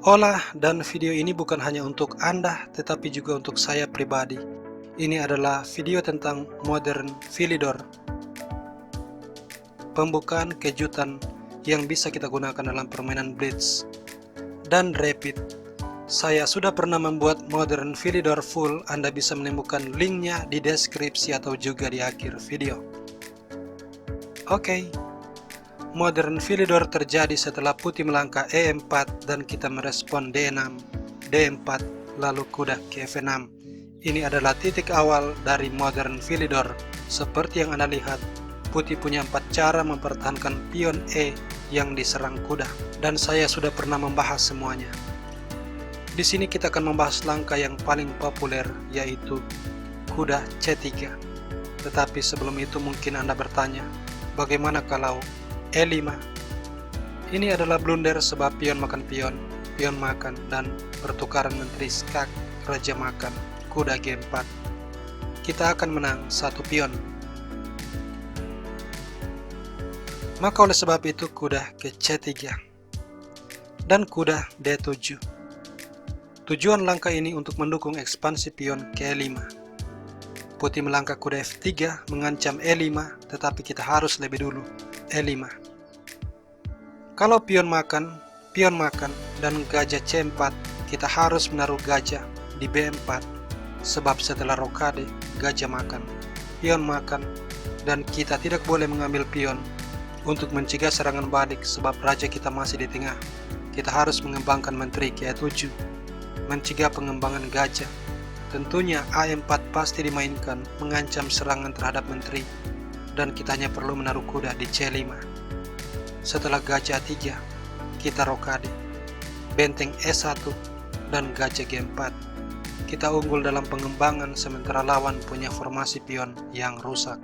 Hola, dan video ini bukan hanya untuk Anda, tetapi juga untuk saya pribadi. Ini adalah video tentang Modern Philidor, pembukaan kejutan yang bisa kita gunakan dalam permainan Blitz dan Rapid. Saya sudah pernah membuat Modern Philidor full, Anda bisa menemukan linknya di deskripsi atau juga di akhir video. Oke. Modern Philidor terjadi setelah putih melangkah E4 dan kita merespon D6, D4, lalu kuda ke F6. Ini adalah titik awal dari Modern Philidor. Seperti yang Anda lihat, putih punya 4 cara mempertahankan pion E yang diserang kuda, dan saya sudah pernah membahas semuanya. Di sini kita akan membahas langkah yang paling populer, yaitu kuda C3. Tetapi sebelum itu mungkin Anda bertanya, bagaimana kalau E5? Ini adalah blunder sebab pion makan pion, pion makan, dan pertukaran menteri skak, raja makan, kuda G4. Kita akan menang satu pion. Maka oleh sebab itu kuda ke C3 dan kuda D7. Tujuan langkah ini untuk mendukung ekspansi pion ke E5. Putih melangkah kuda F3 mengancam E5, tetapi kita harus lebih dulu E5. Kalau pion makan, dan gajah C4, kita harus menaruh gajah di B4, sebab setelah rokade, gajah makan, pion makan, dan kita tidak boleh mengambil pion untuk mencegah serangan balik sebab raja kita masih di tengah. Kita harus mengembangkan menteri ke E7, mencegah pengembangan gajah. Tentunya A4 pasti dimainkan mengancam serangan terhadap menteri, dan kita hanya perlu menaruh kuda di C5. Setelah gajah 3, kita rokade, benteng E1, dan gajah G4. Kita unggul dalam pengembangan sementara lawan punya formasi pion yang rusak.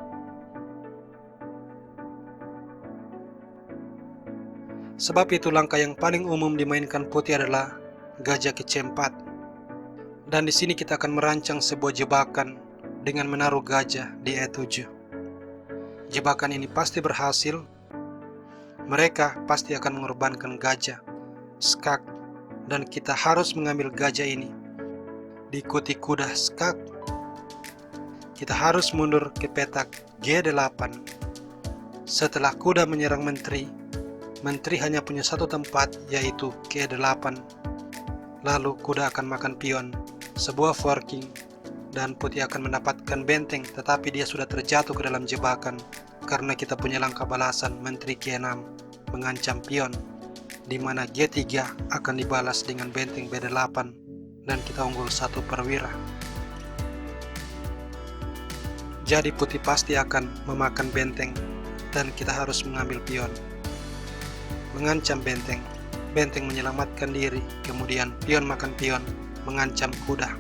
Sebab itu langkah yang paling umum dimainkan putih adalah gajah ke C4. Dan di sini kita akan merancang sebuah jebakan dengan menaruh gajah di E7. Jebakan ini pasti berhasil. Mereka pasti akan mengorbankan gajah, skak, dan kita harus mengambil gajah ini. Diikuti kuda skak. Kita harus mundur ke petak G8. Setelah kuda menyerang menteri, menteri hanya punya satu tempat, yaitu G8. Lalu kuda akan makan pion, sebuah forking, dan putih akan mendapatkan benteng, tetapi dia sudah terjatuh ke dalam jebakan karena kita punya langkah balasan menteri G6 mengancam pion, di mana G3 akan dibalas dengan benteng B8 dan kita unggul satu perwira. Jadi putih pasti akan memakan benteng dan kita harus mengambil pion, mengancam benteng. Benteng menyelamatkan diri, kemudian pion makan pion mengancam kuda.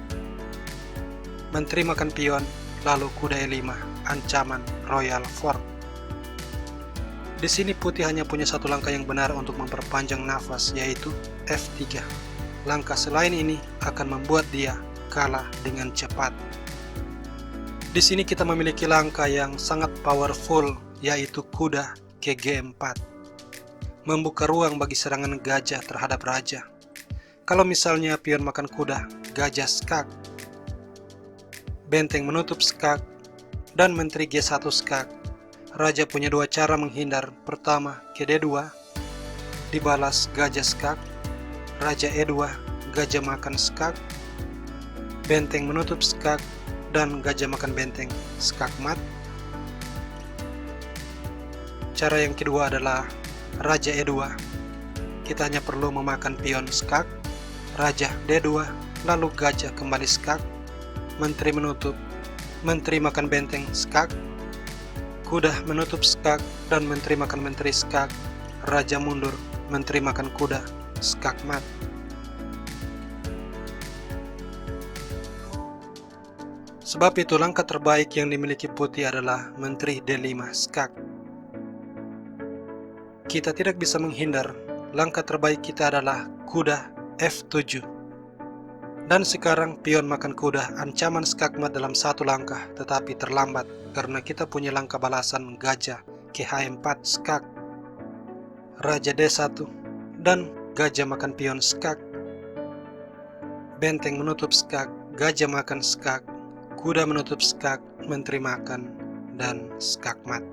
Menteri makan pion, lalu kuda E5, ancaman royal fork. Di sini putih hanya punya satu langkah yang benar untuk memperpanjang nafas, yaitu F3. Langkah selain ini akan membuat dia kalah dengan cepat. Di sini kita memiliki langkah yang sangat powerful, yaitu kuda ke G4. Membuka ruang bagi serangan gajah terhadap raja. Kalau misalnya pion makan kuda, gajah skak, benteng menutup skak, dan menteri G1 skak. Raja punya dua cara menghindar. Pertama, ke D2, dibalas gajah skak, raja E2, gajah makan skak, benteng menutup skak, dan gajah makan benteng, skak mat. Cara yang kedua adalah raja E2. Kita hanya perlu memakan pion skak, raja D2, lalu gajah kembali skak, menteri menutup, menteri makan benteng skak, kuda menutup skak, dan menteri makan menteri skak, raja mundur, menteri makan kuda, skak mat. Sebab itu langkah terbaik yang dimiliki putih adalah menteri D5 skak. Kita tidak bisa menghindar. Langkah terbaik kita adalah kuda F7. Dan sekarang pion makan kuda, ancaman skakmat dalam satu langkah, tetapi terlambat karena kita punya langkah balasan gajah ke H4 skak, raja D1, dan gajah makan pion skak. benteng menutup skak, gajah makan skak, kuda menutup skak, menteri makan, dan skakmat.